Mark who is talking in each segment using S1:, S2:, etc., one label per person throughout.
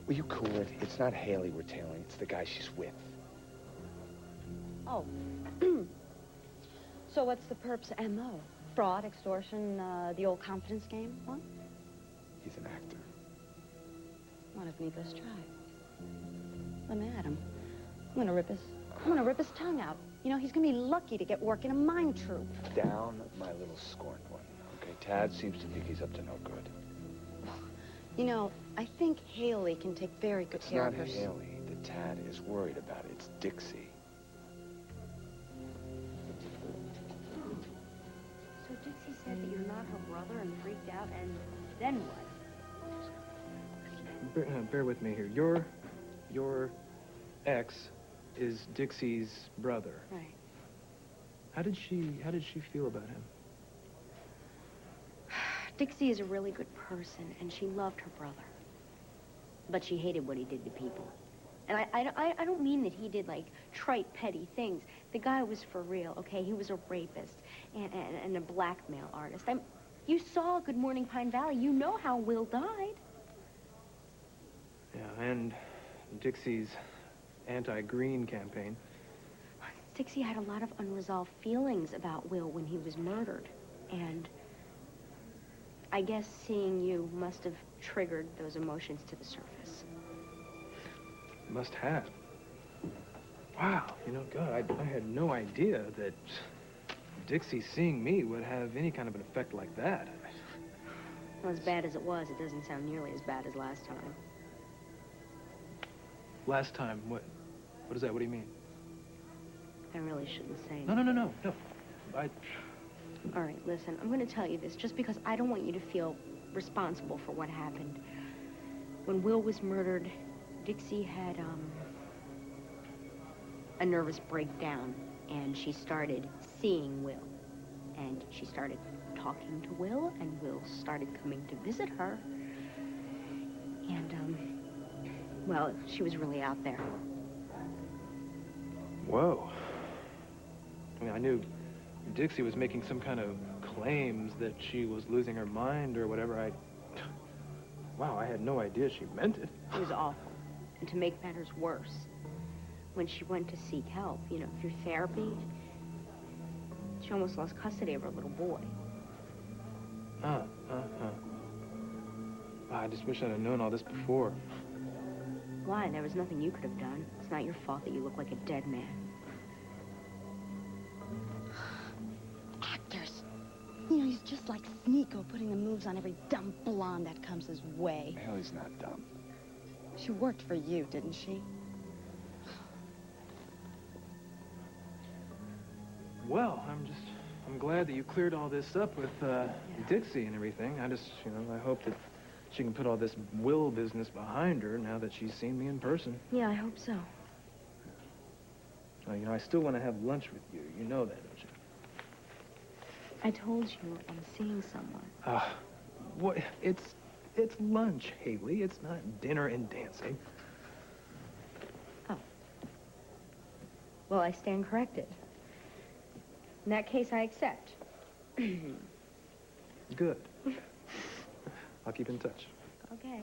S1: Will you cool it? It's not Haley we're tailing. It's the guy she's with.
S2: Oh. So what's the perp's M.O.? Fraud, extortion, the old confidence game? What?
S1: He's an actor.
S2: What if needless try? Let me at him. I'm gonna rip his tongue out. You know, he's gonna be lucky to get work in a mime troupe.
S1: Down, my little scorned one. Okay, Tad seems to think he's up to no good.
S2: You know, I think Haley can take very good care of herself.
S1: It's not Haley that Tad is worried about. It's Dixie.
S3: So Dixie said that you're not her brother and freaked out, and then what?
S4: Bear with me here. Your ex is Dixie's brother.
S2: Right.
S4: How did she feel about him?
S3: Dixie is a really good person, and she loved her brother. But she hated what he did to people. And I don't mean that he did, like, trite, petty things. The guy was for real, okay? He was a rapist and a blackmail artist. You saw Good Morning Pine Valley. You know how Will died.
S4: Yeah, and Dixie's anti-green campaign.
S3: Dixie had a lot of unresolved feelings about Will when he was murdered. And I guess seeing you must have triggered those emotions to the surface.
S4: Must have. Wow, you know, God, I had no idea that Dixie seeing me would have any kind of an effect like that.
S3: Well, as bad as it was, it doesn't sound nearly as bad as last time.
S4: Last time, what is that? What do you mean?
S3: I really shouldn't say.
S4: No.
S3: All right, listen, I'm going to tell you this just because I don't want you to feel responsible for what happened. When Will was murdered, Dixie had, a nervous breakdown, and she started seeing Will. And she started talking to Will, and Will started coming to visit her. And, well, she was really out there.
S4: Whoa. I mean, I knew Dixie was making some kind of claims that she was losing her mind or whatever. Wow, I had no idea she meant it.
S3: It was awful. And to make matters worse, when she went to seek help, you know, through therapy, she almost lost custody of her little boy.
S4: I just wish I'd have known all this before.
S3: Why? There was nothing you could have done. It's not your fault that you look like a dead man.
S2: Actors. You know, he's just like Sneeko, putting the moves on every dumb blonde that comes his way.
S1: Haley's not dumb.
S2: She worked for you, didn't she?
S4: Well, I'm glad that you cleared all this up with Dixie and everything. I just, you know, I hope that she can put all this Will business behind her now that she's seen me in person.
S3: Yeah, I hope so.
S4: You know, I still want to have lunch with you. You know that, don't you?
S3: I told you I'm seeing someone.
S4: What? It's lunch, Haley. It's not dinner and dancing.
S3: Oh. Well, I stand corrected. In that case, I accept.
S4: Good. I'll keep in touch.
S3: Okay.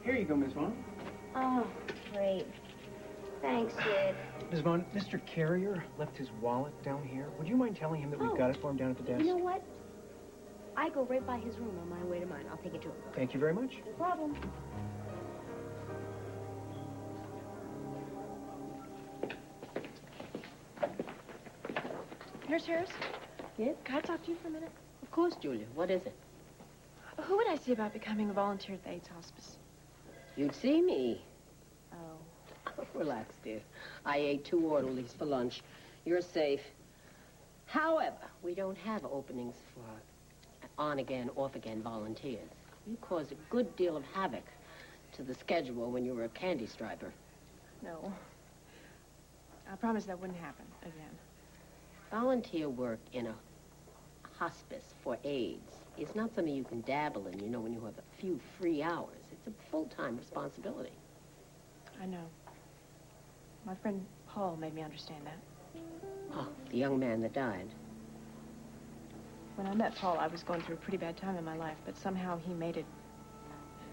S5: Here you go, Miss Vaughn.
S3: Oh, great. Thanks, Sid.
S5: Ms. Vaughn, Mr. Carrier left his wallet down here. Would you mind telling him that we've got it for him down at the desk?
S3: You know what? I go right by his room on my way to mine. I'll take it to him.
S5: Thank you very much.
S3: No problem.
S6: Nurse Harris?
S7: Yes?
S6: Can I talk to you for a minute?
S7: Of course, Julia. What is it?
S6: Who would I see about becoming a volunteer at the AIDS hospice?
S7: You'd see me.
S6: Oh.
S7: Relax, dear. I ate 2 orderlies for lunch. You're safe. However, we don't have openings for on-again, off-again volunteers. You caused a good deal of havoc to the schedule when you were a candy striper.
S6: No. I promised that wouldn't happen again.
S7: Volunteer work in a hospice for AIDS is not something you can dabble in, you know, when you have a few free hours. It's a full-time responsibility.
S6: I know. My friend Paul made me understand that.
S7: Oh, the young man that died.
S6: When I met Paul, I was going through a pretty bad time in my life, but somehow he made it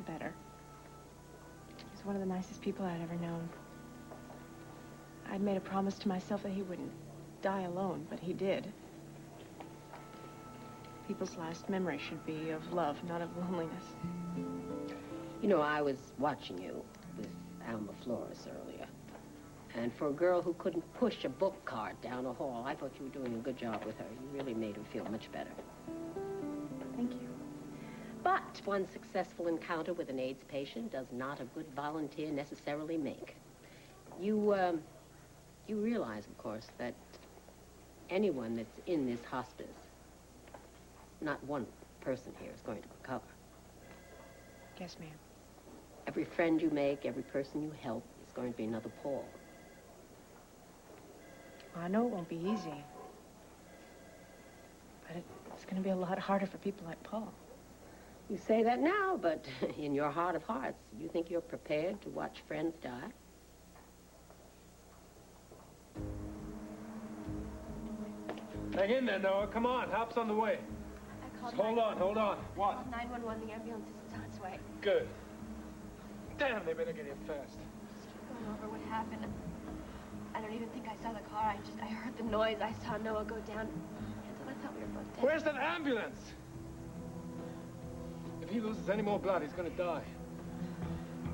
S6: better. He's one of the nicest people I'd ever known. I'd made a promise to myself that he wouldn't die alone, but he did. People's last memory should be of love, not of loneliness.
S7: You know, I was watching you with Alma Flores earlier. And for a girl who couldn't push a book cart down a hall, I thought you were doing a good job with her. You really made her feel much better.
S6: Thank you.
S7: But one successful encounter with an AIDS patient does not a good volunteer necessarily make. You realize, of course, that anyone that's in this hospice, not one person here is going to recover.
S6: Yes, ma'am.
S7: Every friend you make, every person you help is going to be another Paul.
S6: Well, I know it won't be easy. But it's going to be a lot harder for people like Paul.
S7: You say that now, but in your heart of hearts, you think you're prepared to watch friends die?
S4: Hang in there, Noah. Come on, help's on the way.
S6: I called
S4: Hold on. What?
S6: 911. The ambulance is on its way.
S4: Good. Damn, they better get here fast.
S6: Just keep going over what happened. I don't even think I saw the car. I heard the noise. I saw Noah go down. Hansel, I thought we were both dead.
S4: Where's that ambulance? If he loses any more blood, he's gonna die.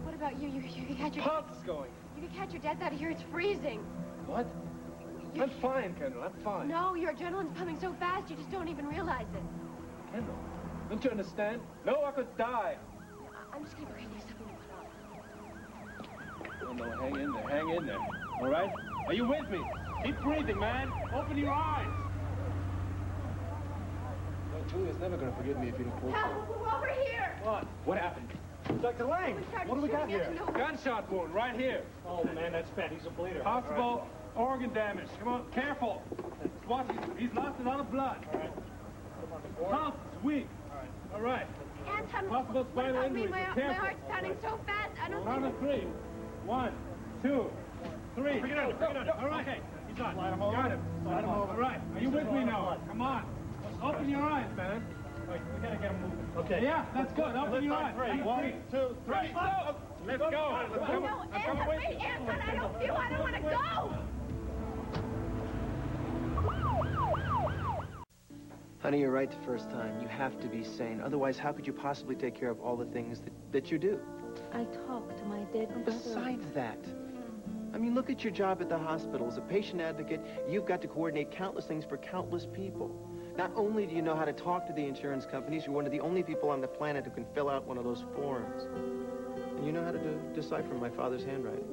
S6: What about you? You can catch your...
S4: Pulse is going.
S6: You can catch your death out of here. It's freezing.
S4: What? I'm fine, Kendall. I'm fine.
S6: No, your adrenaline's pumping so fast, you just don't even realize it.
S4: Kendall, don't you understand? No, I could die.
S6: I'm just gonna bring you something to put on.
S4: Oh, no, hang in there. Hang in there. All right? Are you with me? Keep breathing, man. Open your eyes. No, Julia's never gonna forgive me if you don't pull through.
S6: Help! Over here!
S4: What? What happened? Dr. Lang, what do we got here? Gunshot wound right here.
S5: Oh, man, that's bad. He's a bleeder.
S4: Possible organ damage. Come on, careful. Watch, he's lost a lot of blood.
S5: All right.
S4: Pulse is weak. All right.
S6: Anton,
S4: Possible spinal injury.
S6: my
S4: Careful.
S6: heart's pounding so fast, I don't
S4: Count
S6: think...
S4: of 3. 1, 2, 3.
S5: Bring it under.
S4: All right.
S5: Okay, he's on.
S4: Got him.
S5: Slide him over.
S4: All right. Are you with me now? Come on. Open your eyes, man.
S5: Wait, we gotta get him moving. Okay.
S4: Yeah, that's good. Open your eyes.
S5: 1, 2, 3.
S4: Stop. Let's go.
S6: No, Anton, wait, Anton, I don't want to go!
S5: Honey, you're right the first time. You have to be sane. Otherwise, how could you possibly take care of all the things that you do?
S2: I talk to my dead brother.
S5: Besides that, I mean, look at your job at the hospital. As a patient advocate, you've got to coordinate countless things for countless people. Not only do you know how to talk to the insurance companies, you're one of the only people on the planet who can fill out one of those forms. And you know how to decipher my father's handwriting.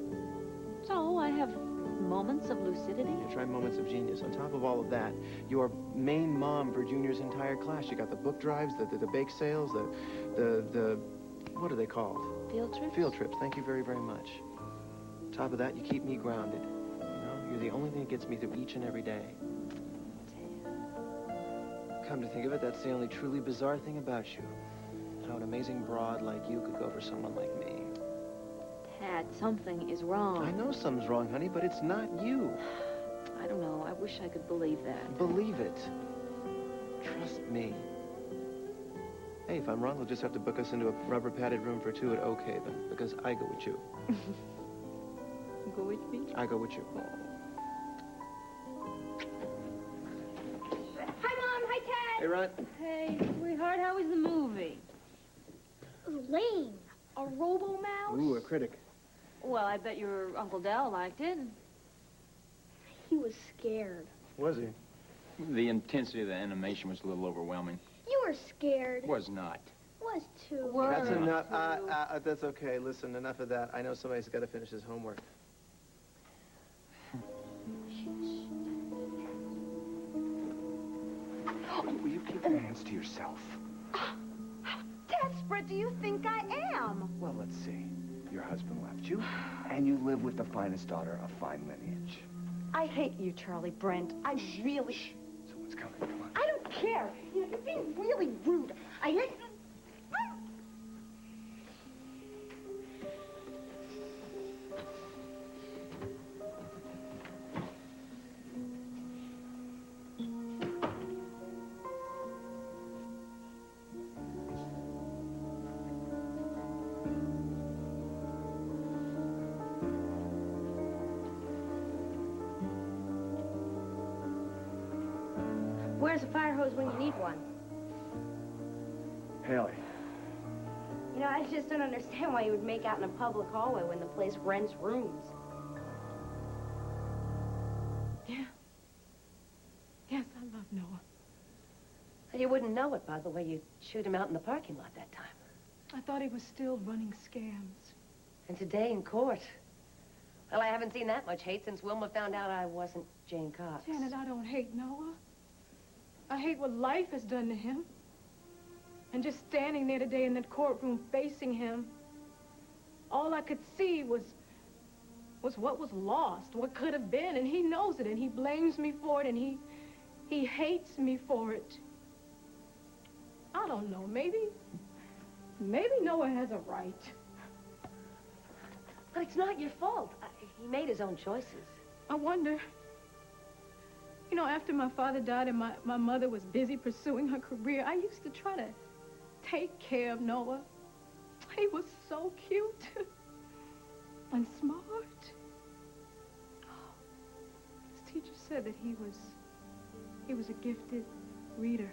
S2: So I have moments of lucidity.
S5: You try moments of genius. On top of all of that, you're main mom for Junior's entire class. You got the book drives, the bake sales, the what are they called?
S2: Field trips?
S5: Field trips. Thank you very, very much. On top of that, you keep me grounded. You know, you're the only thing that gets me through each and every day. Come to think of it, that's the only truly bizarre thing about you. How an amazing broad like you could go for someone like me.
S2: Tad, something is wrong.
S5: I know something's wrong, honey, but it's not you.
S2: I don't know. I wish I could believe that.
S5: Believe it. Trust me. Hey, if I'm wrong, they'll just have to book us into a rubber-padded room for 2 at Oak Haven, because I go with you.
S2: Go with me?
S5: I go with you.
S6: Hi, Mom. Hi, Ted.
S5: Hey, Ron.
S2: Hey, sweetheart, how was the movie?
S6: Lame. A robo-mouse?
S5: Ooh, a critic.
S2: Well, I bet your Uncle Del liked it.
S6: He was scared.
S5: Was he?
S8: The intensity of the animation was a little overwhelming.
S6: You were scared.
S8: Was not.
S6: Was too.
S5: That's enough. That's okay. Listen, enough of that. I know somebody's got to finish his homework.
S1: Will you keep your hands to yourself?
S2: How desperate do you think I am?
S1: Well, let's see. Your husband left you, and you live with the finest daughter of fine lineage.
S2: I hate you, Charlie Brent. I really...
S1: Someone's coming. Come on.
S2: I don't care. You know, you're being really rude. I hate...
S3: Where's a fire hose when you need one?
S1: Haley.
S3: You know, I just don't understand why you would make out in a public hallway when the place rents rooms.
S6: Yeah. Yes, I love Noah.
S7: You wouldn't know it by the way you shoot him out in the parking lot that time.
S6: I thought he was still running scams.
S7: And today in court. Well, I haven't seen that much hate since Wilma found out I wasn't Jane Cox.
S6: Janet, I don't hate Noah. I hate what life has done to him. And just standing there today in that courtroom facing him, all I could see was what was lost, what could have been, and he knows it, and he blames me for it, and he hates me for it. I don't know, maybe Noah has a right.
S7: But it's not your fault. He made his own choices.
S6: I wonder, you know, after my father died and my mother was busy pursuing her career, I used to try to take care of Noah. He was so cute and smart. Oh, his teacher said that he was a gifted reader.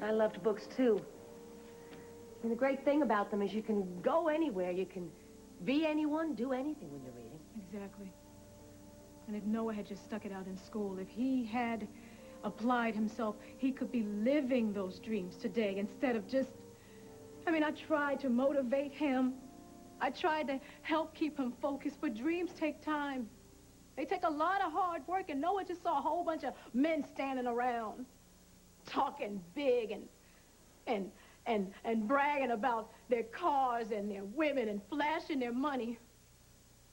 S7: I loved books, too. And the great thing about them is you can go anywhere. You can be anyone, do anything when you're reading.
S6: Exactly. And if Noah had just stuck it out in school, if he had applied himself, he could be living those dreams today instead of just... I mean, I tried to motivate him. I tried to help keep him focused, but dreams take time. They take a lot of hard work, and Noah just saw a whole bunch of men standing around, talking big and bragging about their cars and their women and flashing their money.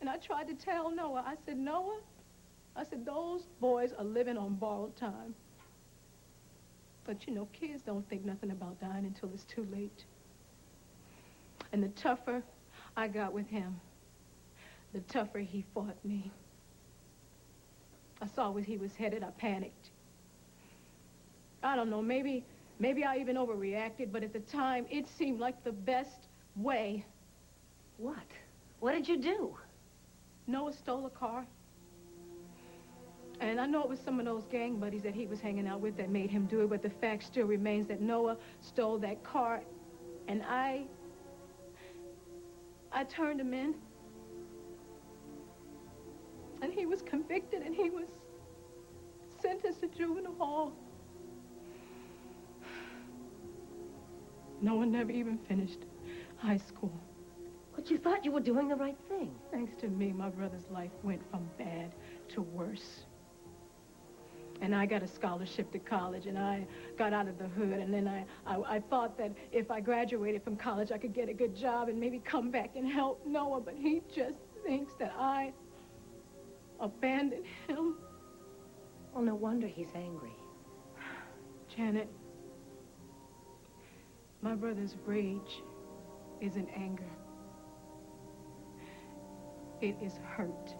S6: And I tried to tell Noah, I said, Noah, I said, those boys are living on borrowed time. But, you know, kids don't think nothing about dying until it's too late. And the tougher I got with him, the tougher he fought me. I saw where he was headed. I panicked. I don't know, maybe I even overreacted, but at the time, it seemed like the best way.
S7: What? What did you do?
S6: Noah stole a car. And I know it was some of those gang buddies that he was hanging out with that made him do it, but the fact still remains that Noah stole that car, and I turned him in. And he was convicted, and he was sentenced to juvenile hall. Noah never even finished high school.
S7: But you thought you were doing the right thing.
S6: Thanks to me, my brother's life went from bad to worse. And I got a scholarship to college, and I got out of the hood, and then I thought that if I graduated from college, I could get a good job and maybe come back and help Noah, but he just thinks that I abandoned him.
S7: Well, no wonder he's angry.
S6: Janet, my brother's rage isn't anger. It is hurt.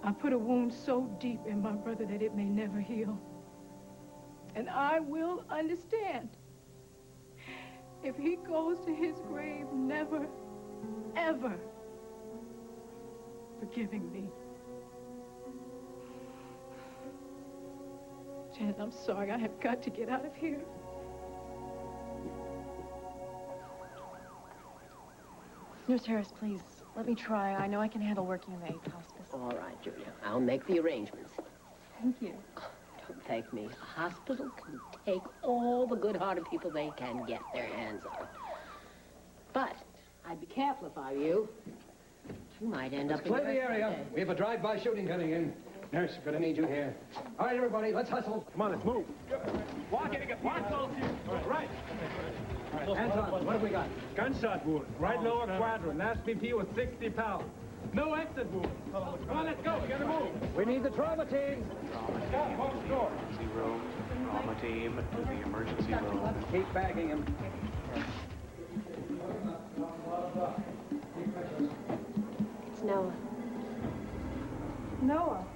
S6: I put a wound so deep in my brother that it may never heal. And I will understand if he goes to his grave never, ever forgiving me. Janet, I'm sorry. I have got to get out of here. Nurse Harris, please, let me try. I know I can handle working in the 8th hospice.
S7: All right, Julia. I'll make the arrangements.
S6: Thank you.
S7: Oh, don't thank me. A hospital can take all the good-hearted people they can get their hands on. But I'd be careful if I were you. You might end up in
S9: Clear the area. We have a drive-by shooting coming in. Nurse, we're gonna need you here. All right, everybody, let's hustle. Come on, let's move.
S10: Walk those here.
S9: Right. Anton, what have we got?
S10: Gunshot wound. Right lower quadrant. Last BP was 60 pounds. No exit wound. Come on, let's go. We gotta move.
S9: We need the trauma team.
S11: Emergency room. Trauma team to the emergency room.
S9: Keep bagging him.
S3: It's Noah.
S6: Noah.